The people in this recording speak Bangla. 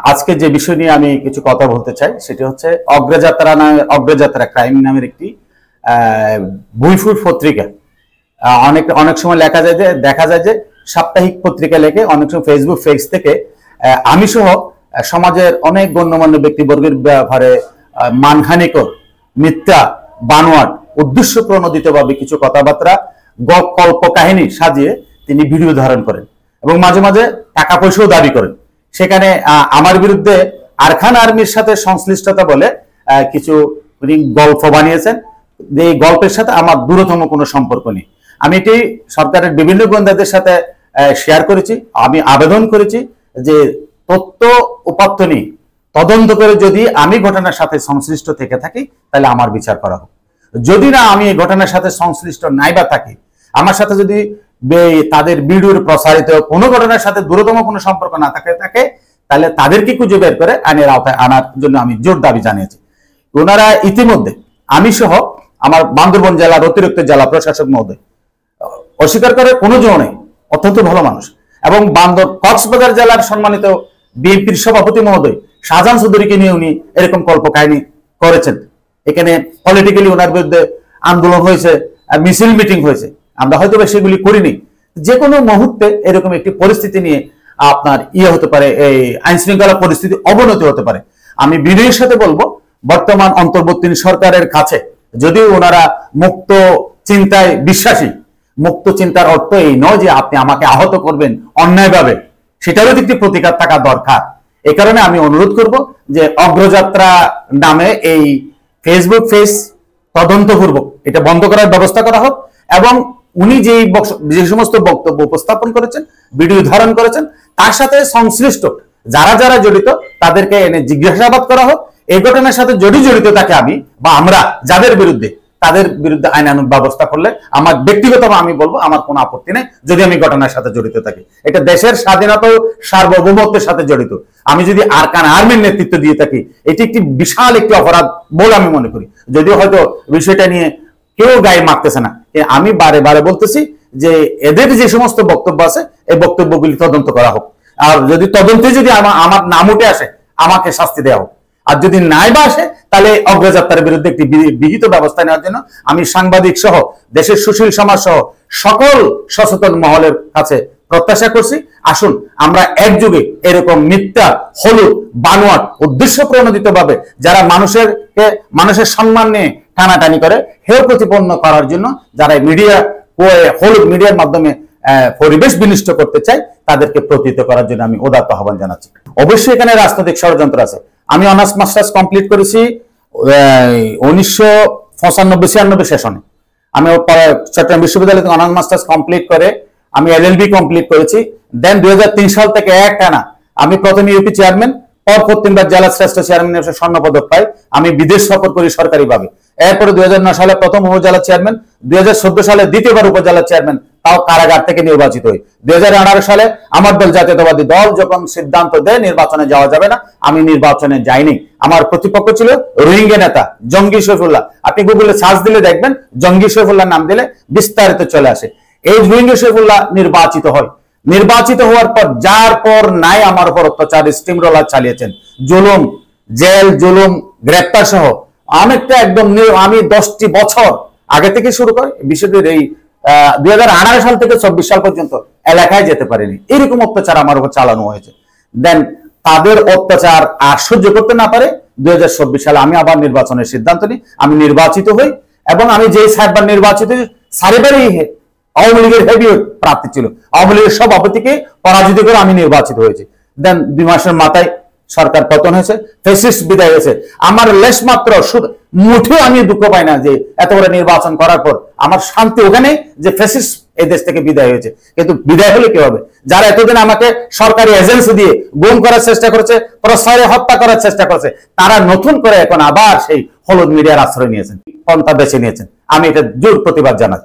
আজকে যে বিষয় নিয়ে আমি কিছু কথা বলতে চাই সেটি হচ্ছে অগ্রযাত্রা ক্রাইম নামের একটি বইফুট পত্রিকা। অনেক সময় দেখা যায় যে সাপ্তাহিক পত্রিকা লেখে, অনেক সময় ফেসবুক পেজ থেকে আমি সহ সমাজের অনেক গণ্যমান্য ব্যক্তিবর্গের ব্যাপারে মানহানিকর, মিথ্যা, বানোয়াট, উদ্দেশ্য প্রণোদিতভাবে কিছু কথাবার্তা, কল্প কাহিনী সাজিয়ে তিনি ভিডিও ধারণ করেন এবং মাঝে মাঝে টাকা পয়সাও দাবি করেন। সেখানে আমার বিরুদ্ধে আরখান আর্মির সাথে সংশ্লিষ্টতা বলে কিছু গল্প বানিয়েছেন। এই গল্পের সাথে আমার দূরতম কোনো সম্পর্ক নেই। আমি এটি সরকারের বিভিন্ন গোয়েন্দাদের সাথে শেয়ার করেছি। আমি আবেদন করেছি যে তথ্য উপাত্ত নিয়ে তদন্ত করে যদি আমি ঘটনার সাথে সংশ্লিষ্ট থেকে থাকি তাহলে আমার বিচার করা হোক। যদি না আমি এই ঘটনার সাথে সংশ্লিষ্ট নাই বা থাকি, আমার সাথে যদি তাদের ভিডিওর প্রসারিত কোনো ঘটনার সাথে দূরতম কোনো সম্পর্ক না থাকে তাহলে তাদেরকে খুঁজে বের করে আইনের আওতায় আনার জন্য আমি জোর দাবি জানিয়েছি। ওনারা ইতিমধ্যে আমি সহ আমার বান্দরবান জেলার অতিরিক্ত জেলা প্রশাসক মহোদয় অস্বীকার করে কোনো জো নেই, অত্যন্ত ভালো মানুষ, এবং কক্সবাজার জেলার সম্মানিত বিএনপির সভাপতি মহোদয় শাহজাহান চৌধুরীকে নিয়ে উনি এরকম কল্প কাহিনী করেছেন। এখানে পলিটিক্যালি ওনার বিরুদ্ধে আন্দোলন হয়েছে, মিছিল মিটিং হয়েছে। আমরা হয়তো সেগুলি করিনি। যে কোনো মুহূর্তে এরকম একটি পরিস্থিতি নিয়ে আপনার হতে পারে, এই আইন শৃঙ্খলা পরিস্থিতি অবনতি হতে পারে। আমি বিনয়ের সাথে বলবো, বর্তমান অন্তর্বর্তী সরকারের কাছে যদিও ওনারা মুক্ত চিন্তায় বিশ্বাসী, মুক্ত চিন্তার অর্থ এই নয় যে আপনি আমাকে আহত করবেন অন্যায়ভাবে, সেটারও একটি প্রতিকার থাকা দরকার। এই কারণে আমি অনুরোধ করব যে অগ্রযাত্রা নামে এই ফেসবুক পেজ তদন্তপূর্বক এটা বন্ধ করার ব্যবস্থা করা হোক, এবং উনি যে সমস্ত বক্তব্য উপস্থাপন করেছেন, ভিডিও ধারণ করেছেন, তার সাথে সংশ্লিষ্ট যারা যারা জড়িত তাদেরকে এনে জিজ্ঞাসাবাদ করা হোক। এই ঘটনার সাথে যদি জড়িত থাকে আমি বা আমরা যাদের বিরুদ্ধে, তাদের বিরুদ্ধে আইনানুগ ব্যবস্থা করলে আমার ব্যক্তিগত আমি বলবো আমার কোনো আপত্তি নেই যদি আমি ঘটনার সাথে জড়িত থাকি। এটা দেশের স্বাধীনতা ও সার্বভৌমত্বের সাথে জড়িত। আমি যদি আরকান আর্মির নেতৃত্ব দিয়ে থাকি, এটি একটি বিশাল একটি অপরাধ বলে আমি মনে করি। যদিও হয়তো বিষয়টা নিয়ে কেউ গায়ে মারতেছে না, আমি বারে বারে বলতেছি যে এদের যে সমস্ত বক্তব্য আছে এই বক্তব্যগুলি তদন্ত করা হোক, আর যদি তদন্তে যদি আমার নাম উঠে আসে আমাকে শাস্তি দেওয়া হোক, আর যদি নাই বা আসে তাহলে অগ্রযাত্রার বিরুদ্ধে একটি বিহিত ব্যবস্থা নেওয়ার জন্য আমি সাংবাদিক সহ দেশের সুশীল সমাজ সহ সকল সচেতন মহলের কাছে প্রত্যাশা করছি। আসুন আমরা একযোগে এরকম মিথ্যা, হলুদ, বানোয়াট, উদ্দেশ্য প্রণোদিত ভাবে যারা মানুষের সম্মান নিয়ে টানাটানি করে হেয় প্রতিপন্ন করার জন্য যারা হলুদ মিডিয়ার মাধ্যমে পরিবেশ বিনষ্ট করতে চায় তাদেরকে প্রতিহত করার জন্য আমি উদাত্ত আহ্বান জানাচ্ছি। অবশ্যই এখানে রাজনৈতিক ষড়যন্ত্র আছে। আমি অনার্স মাস্টার্স কমপ্লিট করেছি 1995-96 সেশনে। আমি চট্টগ্রাম বিশ্ববিদ্যালয় থেকে অনার্স মাস্টার্স কমপ্লিট করে আমি LLB কমপ্লিট করেছি। দেন 2003 সাল থেকে একটানা আমি প্রথম ইউপি চেয়ারম্যান, পরপর 3বার জেলা শ্রেষ্ঠ চেয়ারম্যান স্বর্ণ পদক পাই। আমি বিদেশ সফর করি সরকারিভাবে। এরপরে 2009 সালে প্রথম উপজেলা চেয়ারম্যান, 2014 সালে দ্বিতীয়বার উপজেলা চেয়ারম্যান, তাও কারাগার থেকে নির্বাচিত হই। 2018 সালে আমার দল জাতীয়তাবাদী দল যখন সিদ্ধান্ত দেয় নির্বাচনে যাওয়া যাবে না, আমি নির্বাচনে যাইনি। আমার প্রতিপক্ষ ছিল রোহিঙ্গা নেতা জঙ্গি সৈফুল্লাহ। আপনি গুগলে সার্চ দিলে দেখবেন জঙ্গি সৈফুল্লাহ নাম দিলে বিস্তারিত চলে আসে। এই রোহিঙ্গা সৈফুল্লাহ নির্বাচিত হয়। নির্বাচিত হওয়ার পর যার পর নাই আমার উপর অত্যাচার স্টিম রোলার চালিয়েছেন, জুলুম, জেল, জুলুম, গ্রেপ্তার সহ অনেকটা একদম আমি 10টি বছর আগে থেকে শুরু করে বিষয়টির এই 2018 সাল থেকে 24 সাল পর্যন্ত এলাকায় যেতে পারিনি। এরকম অত্যাচার আমার উপর চালানো হয়েছে। দেন তাদের অত্যাচার আর সহ্য করতে না পারে 2024 সালে আমি আবার নির্বাচনের সিদ্ধান্ত নিই। আমি নির্বাচিত হই এবং আমি যেই 7বার নির্বাচিত সারিবারই আওয়ামী লীগের হেভিওয়েট প্রার্থী ছিল, আওয়ামী লীগের সভাপতিকে পরাজিত করে আমি নির্বাচিত হয়েছি। দেন 2 মাসের মাথায় সরকার পতন হয়েছে, ফ্যাসিস্ট বিদায় হয়েছে। আমার লেশ মাত্র মুঠেও আমি দুঃখ পাই না যে এত বড় নির্বাচন করার পর আমার শান্তি ওখানে যে ফ্যাসিস্ট এই দেশ থেকে বিদায় হয়েছে। কিন্তু বিদায় হলে কি হবে? যারা এতদিন আমাকে সরকারি এজেন্সি দিয়ে গুম করার চেষ্টা করেছে, প্রশ্রয়ে হত্যা করার চেষ্টা করেছে, তারা নতুন করে এখন আবার সেই হলুদ মিডিয়ার আশ্রয় নিয়েছেন, পন্থা বেছে নিয়েছেন। আমি এটা জোর প্রতিবাদ জানাই।